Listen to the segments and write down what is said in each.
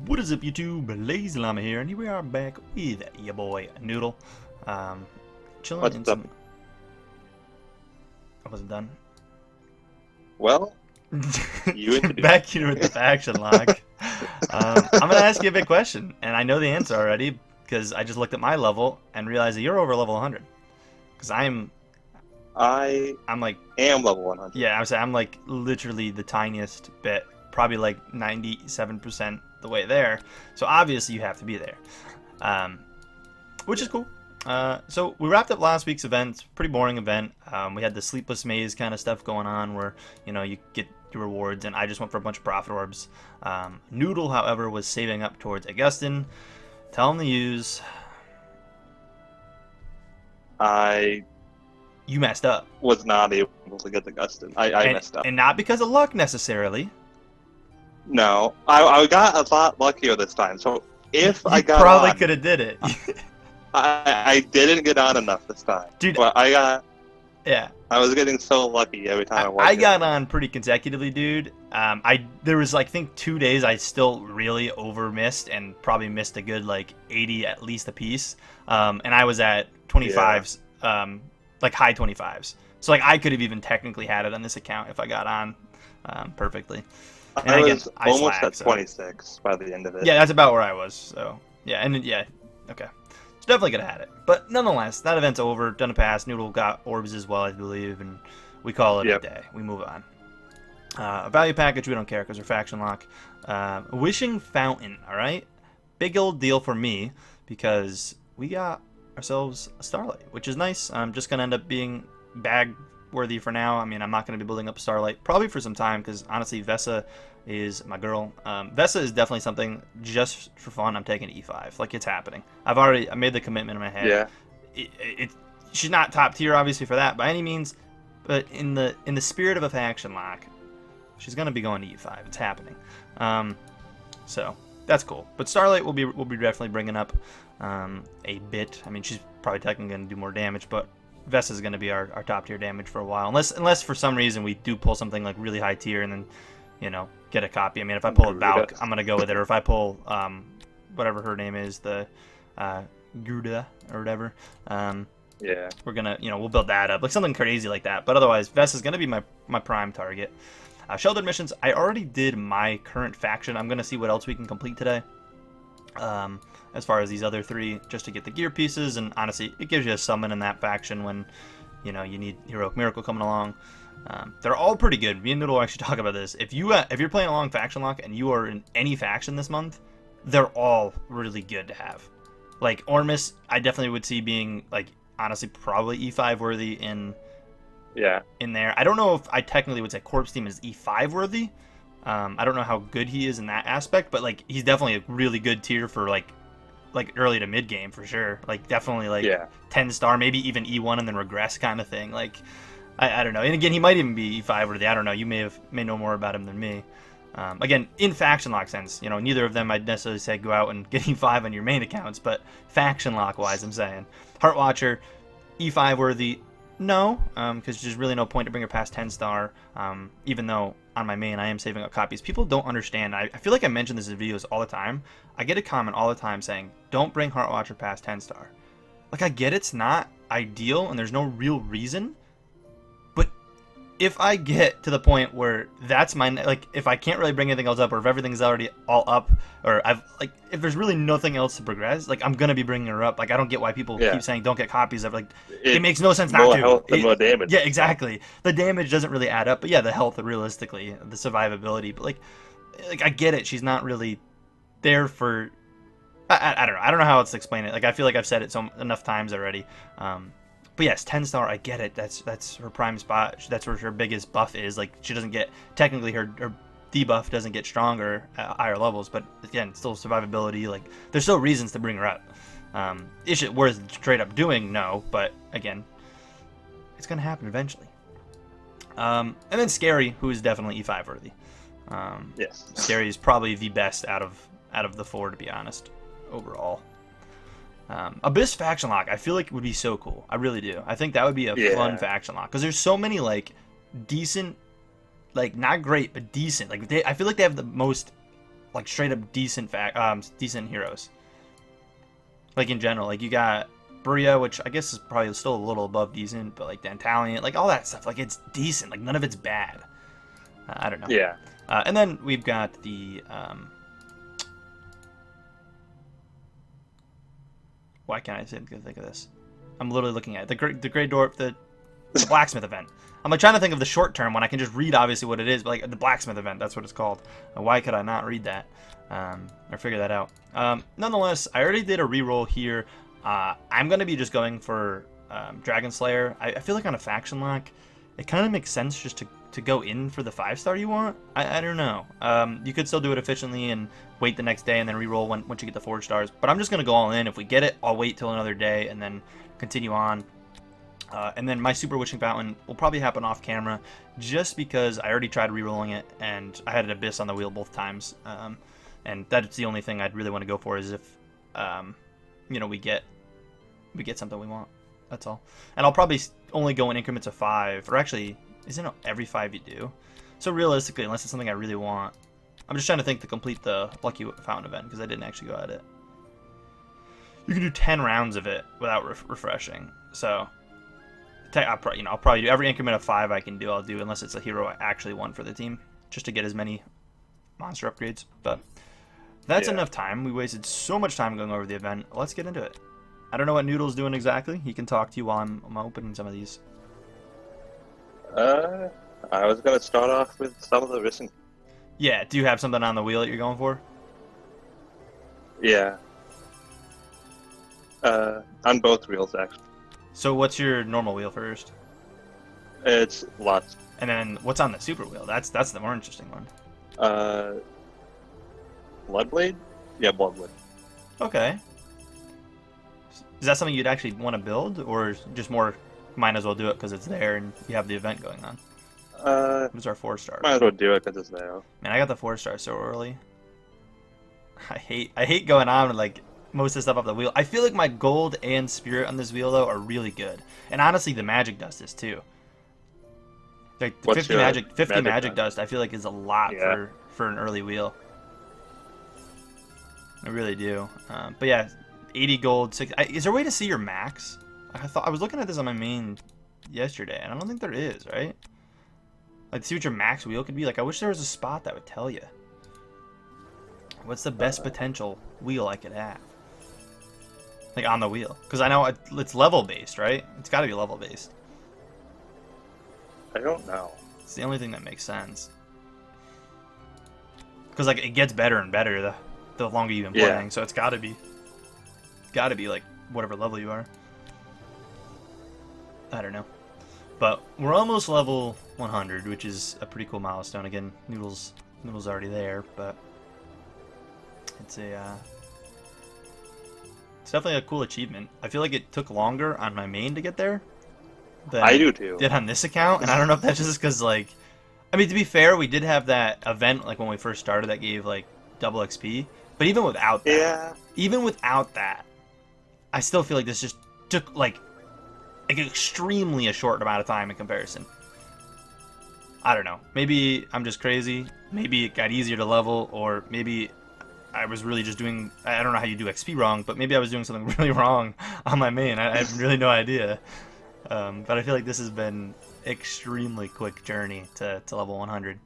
What is up, YouTube? LazeeLlama here, and here we are back with your boy Noodle. Chilling What's in up? some. I wasn't done. Well, you introduced Back here with the faction lock. I'm gonna ask you a big question, and I know the answer already because I just looked at my level and realized that you're over level 100. Because I'm like, am level 100. yeah, I'm like literally the tiniest bit, probably like 97% the way there. So obviously you have to be there, which is cool. So we wrapped up last week's event. Pretty boring event. We had the sleepless maze kind of stuff going on where, you know, you get your rewards, and I just went for a bunch of profit orbs. Noodle, however, was saving up towards Augustin. Tell him to use. You messed up. Was not able to get the Gustin. I messed up. And not because of luck necessarily. No, I got a lot luckier this time. So if I got probably on, could have did it. I didn't get on enough this time. Dude, but yeah. I was getting so lucky every time I got on pretty consecutively, dude. There was like, I think 2 days I still really over missed and probably missed a good like 80 at least a piece. And I was at 25s, like high 25s. So like I could have even technically had it on this account if I got on perfectly. And I again, was almost at so. 26 by the end of it. Yeah, that's about where I was. So yeah, and yeah, okay. So definitely could have had it. But nonetheless, that event's over, done a pass. Noodle got orbs as well, I believe, and we call it a day. We move on. A value package, we don't care because we're faction lock. Wishing Fountain, all right? Big old deal for me because we got ourselves a Starlight, which is nice. I'm just going to end up being bag worthy for now. I mean, I'm not going to be building up Starlight probably for some time because honestly, Vesa is my girl. Vesa is definitely something just for fun. I'm taking E5. Like, it's happening. I made the commitment in my head. Yeah. She's not top tier, obviously, for that by any means, but in the spirit of a faction lock, she's gonna be going to E5. It's happening. So that's cool. But Starlight will be definitely bringing up a bit. I mean, she's probably technically gonna do more damage, but Vesa is gonna be our top tier damage for a while, unless for some reason we do pull something like really high tier and then, you know, get a copy. I mean, if I pull a Valk, I'm gonna go with it. Or if I pull whatever her name is, the Gurda or whatever. Yeah. We're gonna, you know, we'll build that up, like something crazy like that. But otherwise, Vest is gonna be my prime target. Sheltered missions. I already did my current faction. I'm gonna see what else we can complete today. As far as these other three, just to get the gear pieces, and honestly, it gives you a summon in that faction when, you know, you need Heroic Miracle coming along. They're all pretty good. Me and Noodle will actually talk about this. If you're playing along faction lock and you are in any faction this month, they're all really good to have. Like Ormus, I definitely would see being like honestly probably E5 worthy in there. I don't know if I technically would say Corpse Team is E5 worthy. I don't know how good he is in that aspect, but like he's definitely a really good tier for like early to mid game for sure. Like definitely like 10 star, maybe even E1 and then regress kind of thing. Like I don't know. And again, he might even be E5 worthy. I don't know. You may know more about him than me. Again, in faction lock sense, you know, neither of them I'd necessarily say go out and get E5 on your main accounts, but faction lock wise, I'm saying Heartwatcher, E5 worthy, no, because there's really no point to bring her past 10 star. Even though on my main I am saving up copies. People don't understand. I feel like I mention this in videos all the time. I get a comment all the time saying, "Don't bring Heartwatcher past 10 star." Like, I get it's not ideal and there's no real reason. If I get to the point where that's my, like, if I can't really bring anything else up, or if everything's already all up, or if there's really nothing else to progress, like, I'm gonna be bringing her up. Like, I don't get why people keep saying don't get copies of, like, it makes no sense not to. More health and more damage. Yeah, exactly. The damage doesn't really add up, but yeah, the health, realistically, the survivability, but like I get it. She's not really there for. I don't know. I don't know how else to explain it. Like, I feel like I've said it enough times already. But yes, 10 star, I get it. That's her prime spot. That's where her biggest buff is. Like, she doesn't get, technically her debuff doesn't get stronger at higher levels, but again, still survivability. Like, there's still reasons to bring her up. Is it worth straight up doing? No, but again, it's gonna happen eventually. And then Scary, who is definitely E5 worthy. Yes. Scary is probably the best out of the four, to be honest, overall. Abyss faction lock, I feel like would be so cool. I really do. I think that would be a fun faction lock because there's so many like decent, like not great but decent. Like I feel like they have the most like straight up decent decent heroes. Like in general, like you got Bria, which I guess is probably still a little above decent, but like Dantalion, like all that stuff, like it's decent. Like none of it's bad. I don't know. Yeah. And then we've got the why can't I think of this? I'm literally looking at it. the Grey Dwarf, the blacksmith event. I'm like trying to think of the short term one. I can just read obviously what it is, but like the blacksmith event, that's what it's called. Why could I not read that or figure that out? Nonetheless, I already did a reroll here. I'm gonna be just going for Dragon Slayer. I feel like on a faction lock, it kind of makes sense just to go in for the 5-star you want. I don't know. You could still do it efficiently and wait the next day and then reroll once you get the 4 stars. But I'm just gonna go all in. If we get it, I'll wait till another day and then continue on. And then my Super Witching Fountain will probably happen off camera, just because I already tried rerolling it and I had an Abyss on the wheel both times. And that's the only thing I'd really want to go for, is if you know, we get something we want. That's all. And I'll probably only go in increments of 5, or actually, isn't it every 5 you do? So realistically, unless it's something I really want, I'm just trying to think to complete the Lucky Fountain event, because I didn't actually go at it. You can do 10 rounds of it without refreshing. So I'll probably do every increment of 5 I can do. I'll do, unless it's a hero I actually want for the team, just to get as many monster upgrades. But that's enough time. We wasted so much time going over the event. Let's get into it. I don't know what Noodle's doing exactly. He can talk to you while I'm opening some of these. I was gonna start off with some of the recent. Yeah. Do you have something on the wheel that you're going for? Yeah. On both wheels actually. So what's your normal wheel first? It's lots. And then what's on the super wheel? That's the more interesting one. Bloodblade? Yeah, Bloodblade. Okay. Is that something you'd actually want to build, or just more might as well do it because it's there and you have the event going on? Who's our 4-star? Might as well do it because it's there. Man, I got the 4-star so early. I hate going on with like most of the stuff off the wheel. I feel like my gold and spirit on this wheel though are really good, and honestly, the magic dust is too. Like the 50 magic dust, I feel like is a lot for an early wheel. I really do. But yeah, 80 gold. 6. Is there a way to see your max? I was looking at this on my main yesterday, and I don't think there is. Right? Like, see what your max wheel could be. Like, I wish there was a spot that would tell you. What's the best potential wheel I could have? Like on the wheel, because I know it's level based, right? It's got to be level based. I don't know. It's the only thing that makes sense. Because like it gets better and better the longer you've been playing, so it's got to be like whatever level you are. I don't know, but we're almost level 100, which is a pretty cool milestone. Again, Noodle's already there, but it's definitely a cool achievement. I feel like it took longer on my main to get there than I do too. Did on this account, and I don't know if that's just because, like, I mean, to be fair, we did have that event like when we first started that gave like double XP, but even without that, I still feel like this just took like extremely a short amount of time in comparison. I don't know. Maybe I'm just crazy. Maybe it got easier to level, or maybe I was really just doing, I don't know how you do XP wrong, but maybe I was doing something really wrong on my main. I have really no idea. But I feel like this has been extremely quick journey to level 100,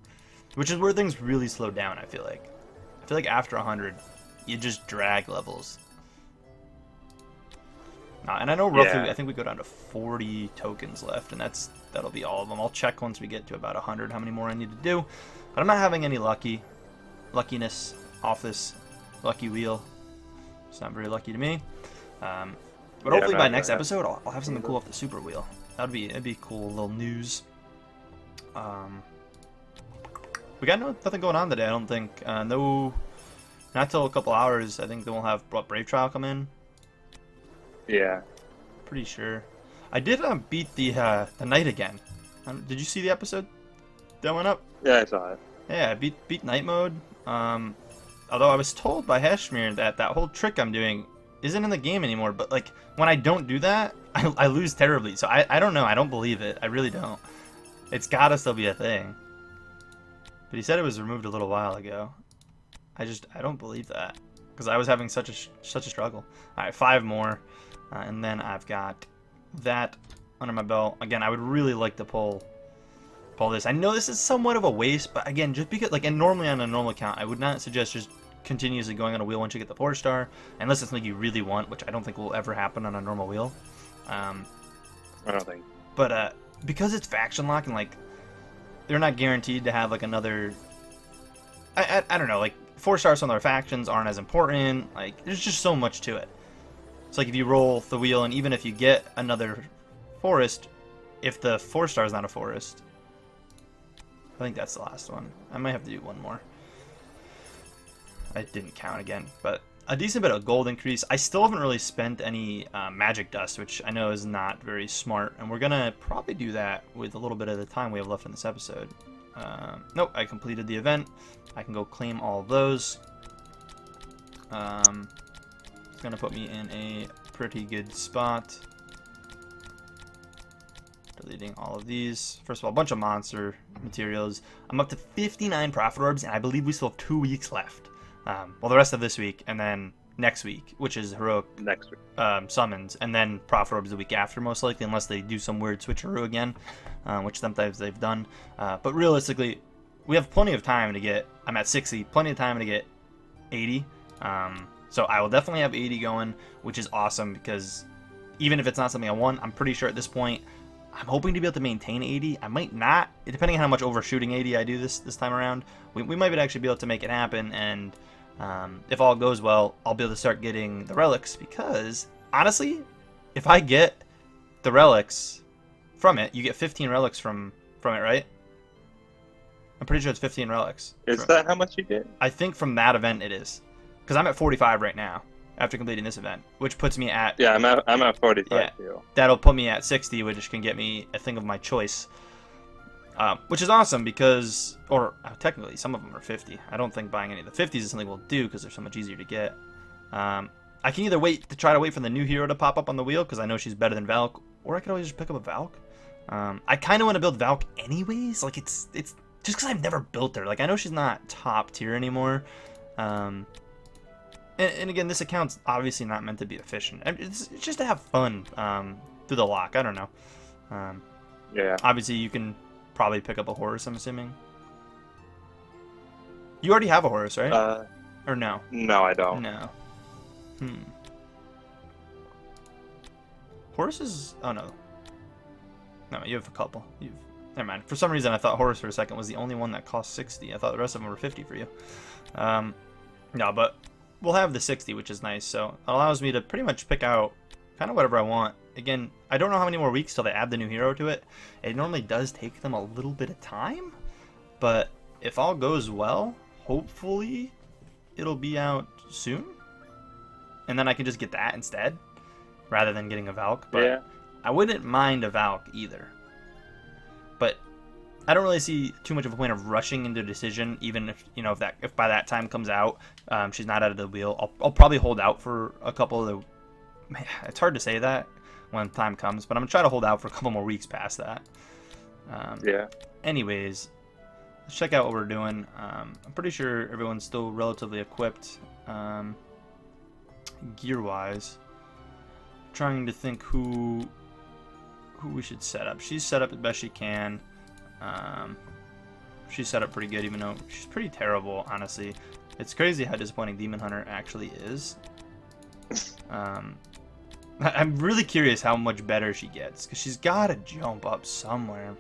which is where things really slow down. I feel like after 100, you just drag levels. And I know roughly, I think we go down to 40 tokens left, and that'll be all of them. I'll check once we get to about 100 how many more I need to do. But I'm not having any luckiness off this lucky wheel. It's not very lucky to me. But hopefully by next episode, I'll have something cool off the super wheel. It'd be cool little news. We got nothing going on today, I don't think. No, not till a couple hours. I think then we'll have Brave Trial come in. Yeah. Pretty sure. I did beat the night again. Did you see the episode that went up? Yeah, I saw it. Yeah, I beat night mode. Although I was told by Heshmir that whole trick I'm doing isn't in the game anymore, but like when I don't do that, I lose terribly. So I don't know. I don't believe it. I really don't. It's gotta still be a thing. But he said it was removed a little while ago. I don't believe that, because I was having such a struggle. All right, 5 more, and then I've got that under my belt. Again, I would really like to pull this. I know this is somewhat of a waste, but again, just because, like, and normally on a normal account, I would not suggest just continuously going on a wheel once you get the 4-star, unless it's something you really want, which I don't think will ever happen on a normal wheel. I don't think. But because it's faction lock and like they're not guaranteed to have like another. I don't know, like 4-stars on other factions aren't as important. Like there's just so much to it. It's like if you roll the wheel and even if you get another forest, if the 4-star is not a forest. I think that's the last one. I might have to do one more. I didn't count again, but a decent bit of gold increase. I still haven't really spent any magic dust, which I know is not very smart, and we're gonna probably do that with a little bit of the time we have left in this episode. Nope, I completed the event. I can go claim all of those. It's gonna put me in a pretty good spot. Deleting all of these. First of all, a bunch of monster materials. I'm up to 59 profit orbs, and I believe we still have 2 weeks left. Well, the rest of this week, and then next week, which is heroic Next week. Summons, and then profit orbs the week after, most likely, unless they do some weird switcheroo again, which sometimes they've done. But realistically, we have plenty of time to get. I'm at 60, plenty of time to get 80. So I will definitely have 80 going, which is awesome because even if it's not something I want, I'm pretty sure at this point. I'm hoping to be able to maintain 80. I might not, depending on how much overshooting 80 I do this time around. We might actually be able to make it happen, and if all goes well, I'll be able to start getting the relics, because honestly, if I get the relics from it, you get 15 relics from it, right? I'm pretty sure it's 15 relics. Is that how much you get? I think from that event it is, because I'm at 45 right now after completing this event, which puts me at... Yeah, I'm at 45 yeah, too. That'll put me at 60, which can get me a thing of my choice. Which is awesome because... Or, technically, some of them are 50. I don't think buying any of the 50s is something we'll do because they're so much easier to get. I can either try to wait for the new hero to pop up on the wheel because I know she's better than Valk, or I could always just pick up a Valk. I kind of want to build Valk anyways. Like, it's just because I've never built her. Like, I know she's not top tier anymore. And again, this account's obviously not meant to be efficient. It's just to have fun through the lock. I don't know. Yeah. Obviously, you can probably pick up a horse, I'm assuming. You already have a horse, right? Or no? No, I don't. No. Horses? Oh, no. No, you have a couple. Never mind. For some reason, I thought horse for a second was the only one that cost 60. I thought the rest of them were 50 for you. No, but... We'll have the 60, which is nice, so it allows me to pretty much pick out kind of whatever I want. Again, I don't know how many more weeks till they add the new hero to it. It normally does take them a little bit of time, but if all goes well, hopefully it'll be out soon. And then I can just get that instead, rather than getting a Valk. But yeah. I wouldn't mind a Valk either. But I don't really see too much of a point of rushing into a decision, even if, you know, if by that time comes out, she's not out of the wheel. I'll probably hold out for a couple of the... It's hard to say that when time comes, but I'm going to try to hold out for a couple more weeks past that. Yeah. Anyways, let's check out what we're doing. I'm pretty sure everyone's still relatively equipped, gear-wise. Trying to think who we should set up. She's set up as best she can. She's set up pretty good, even though she's pretty terrible, honestly. It's crazy how disappointing Demon Hunter actually is. I'm really curious how much better she gets, because she's got to jump up somewhere.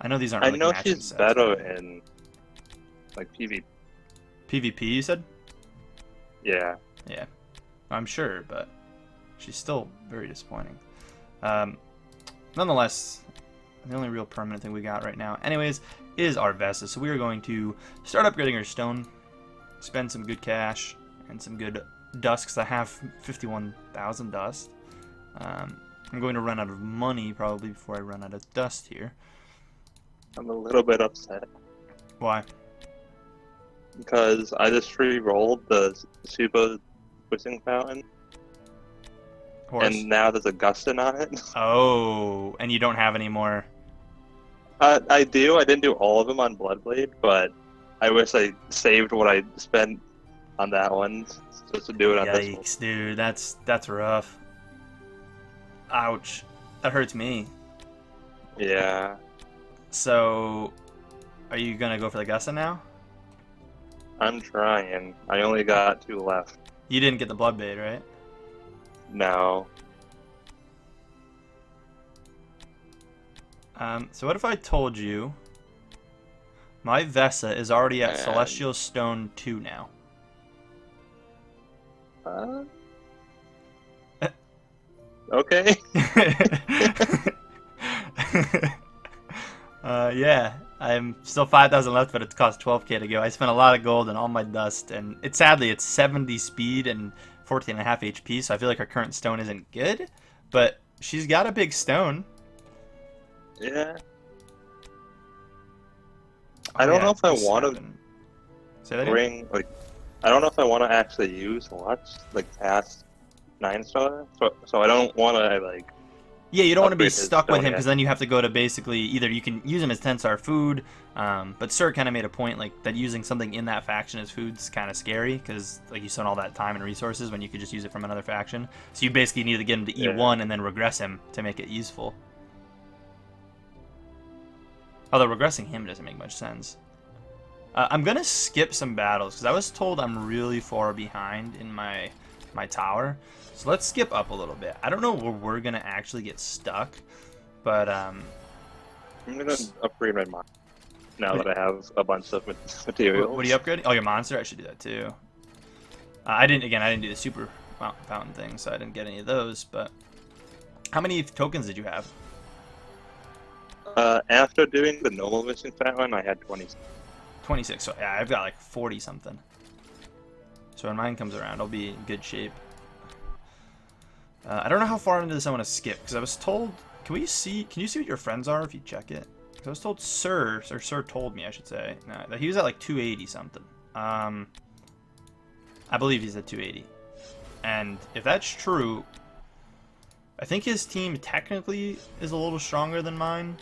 I know these aren't really matching she's sets, better but... in, like, PvP. PvP, you said? Yeah. Yeah. I'm sure, but she's still very disappointing. Nonetheless... The only real permanent thing we got right now, anyways, is our Vesta. So we are going to start upgrading our stone, spend some good cash, and some good dust, because I have 51,000 dust. I'm going to run out of money, probably, before I run out of dust here. I'm a little bit upset. Why? Because I just re-rolled the Super Twisting Fountain. Horse. And now there's a Gustin on it. Oh, and you don't have any more... I do. I didn't do all of them on Bloodblade, but I wish I saved what I spent on that one just to do it on this one. Yikes, dude. That's rough. Ouch. That hurts me. Yeah. So, are you gonna go for the Gussa now? I'm trying. I only got 2 left. You didn't get the blood bait, right? No. So what if I told you my Vesa is already at Man. Celestial Stone 2 now? Okay. Yeah, I'm still 5,000 left, but it's cost 12k to go. I spent a lot of gold and all my dust, and sadly it's 70 speed and 14.5 HP, so I feel like her current stone isn't good, but she's got a big stone. Yeah. Oh, I don't yeah, know if I it's want to snapping. Say that again? bring, like, I don't know if I want to actually use much, like, past 9-star, so I don't want to, like... Yeah, you don't want to be upgrade his stuck with stone him, yet. because then you have to go to basically, either you can use him as 10-star food, but Sir kind of made a point, like, that using something in that faction as food's kind of scary, because, like, you spend all that time and resources when you could just use it from another faction. So you basically need to get him to E1 and then regress him to make it useful. Although regressing him doesn't make much sense. I'm going to skip some battles, because I was told I'm really far behind in my tower. So let's skip up a little bit. I don't know where we're going to actually get stuck, but... I'm going to upgrade my mod now that I have a bunch of materials. What are you upgrading? Oh, your monster? I should do that too. I didn't do the super fountain thing, so I didn't get any of those, but... How many tokens did you have? After doing the normal mission for that one, I had 20. 26, so yeah, I've got like 40 something. So when mine comes around, I'll be in good shape. I don't know how far into this I want to skip, because I was told... Can you see what your friends are if you check it? Because I was told Sir told me, I should say, that he was at like 280 something. I believe he's at 280. And if that's true, I think his team technically is a little stronger than mine.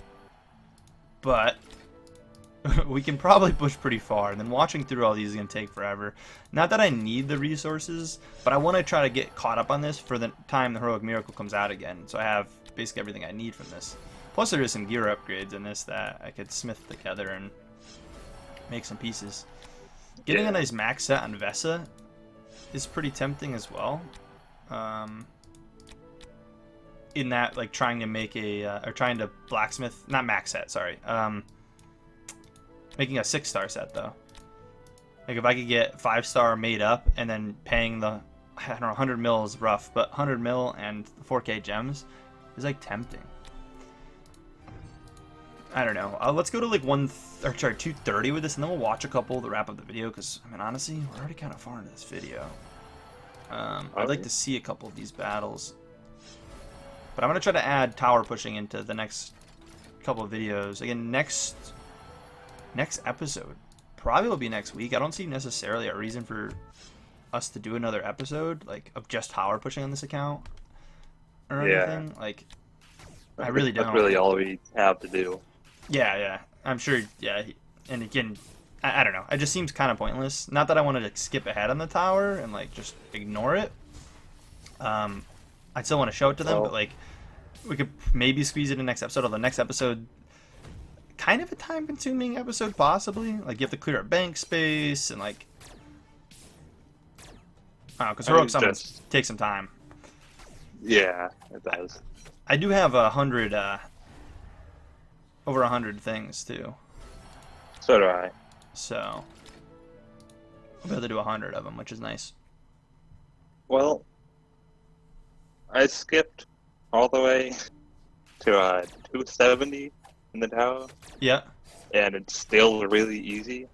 But we can probably push pretty far. And then watching through all these is going to take forever. Not that I need the resources, but I want to try to get caught up on this for the time the Heroic Miracle comes out again. So I have basically everything I need from this. Plus there is some gear upgrades in this that I could smith together and make some pieces. Getting a nice max set on Vesa is pretty tempting as well. In that, like, trying to make or trying to blacksmith, not max set, sorry. Making a 6-star set, though. Like, if I could get 5-star made up and then paying the, I don't know, 100 mil is rough, but 100 mil and 4k gems is, like, tempting. I don't know. Let's go to, like, 230 with this, and then we'll watch a couple to wrap up the video, because, I mean, honestly, we're already kind of far into this video. I'd like to see a couple of these battles. But I'm going to try to add tower pushing into the next couple of videos. Again, next episode probably will be next week. I don't see necessarily a reason for us to do another episode, like, of just tower pushing on this account or anything. Like, I really don't. That's really all we have to do. Yeah. I'm sure, yeah. And again, I don't know. It just seems kind of pointless. Not that I wanted to skip ahead on the tower and, like, just ignore it. I still want to show it to them, but, like, we could maybe squeeze it in next episode. Or the next episode, kind of a time-consuming episode, possibly. Like, you have to clear up bank space and, like, I don't know, because heroic summons take some time. Yeah, it does. I do have 100, over 100 things too. So do I. So I'll be able to do 100 of them, which is nice. Well, I skipped all the way to 270 in the tower. Yeah. And it's still really easy.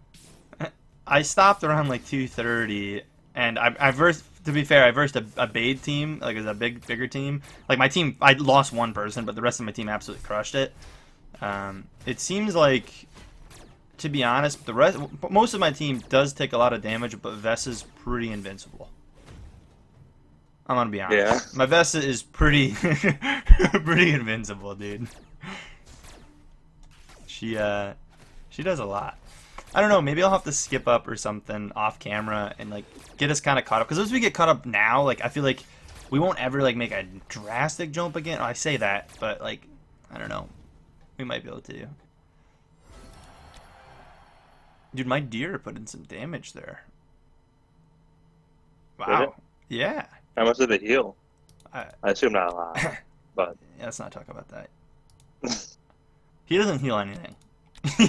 I stopped around like 230, and I versed. To be fair, I versed a Bade team, like, as a bigger team. Like, my team, I lost one person, but the rest of my team absolutely crushed it. It seems like, to be honest, most of my team does take a lot of damage, but Vesa's pretty invincible. I'm gonna be honest. Yeah. My Vesa is pretty invincible, dude. She does a lot. I don't know, maybe I'll have to skip up or something off camera and like get us kind of caught up. Because as we get caught up now, like I feel like we won't ever like make a drastic jump again. I say that, but like I don't know, we might be able to. Dude, my deer put in some damage there. Wow. Yeah. How much did it heal? I assume not a lot, but yeah, let's not talk about that. He doesn't heal anything.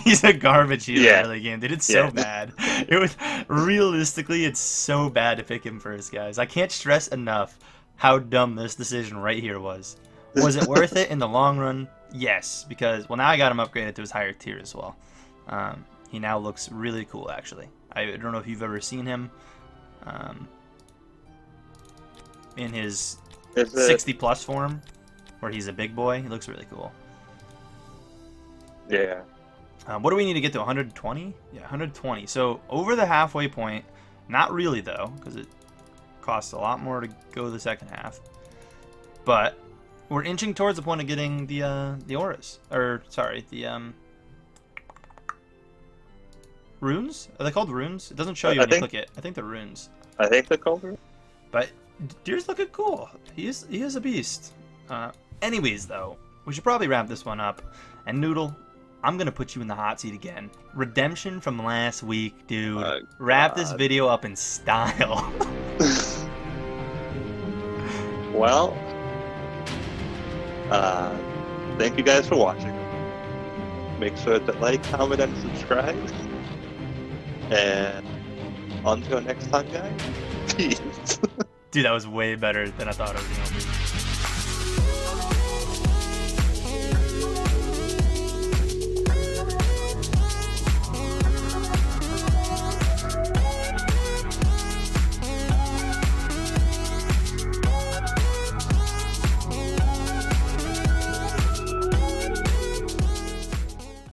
He's a garbage healer in the game. Dude, it's so bad. It was realistically, it's so bad to pick him first, guys. I can't stress enough how dumb this decision right here was. Was it worth it in the long run? Yes, because well now I got him upgraded to his higher tier as well. He now looks really cool, actually. I don't know if you've ever seen him in his 60+ form, where he's a big boy. He looks really cool. Yeah. What do we need to get to? 120? Yeah, 120. So over the halfway point. Not really though, because it costs a lot more to go the second half. But we're inching towards the point of getting the auras, or sorry, the runes. Are they called runes? It doesn't show you when you click it. I think they're runes. I think they're called runes. But deer's looking cool. He is a beast. Anyways, though, we should probably wrap this one up. And Noodle, I'm gonna put you in the hot seat again. Redemption from last week, dude. Wrap this video up in style. Well, thank you guys for watching. Make sure to like, comment, and subscribe. And until next time, guys. Peace. Dude, that was way better than I thought it was gonna be.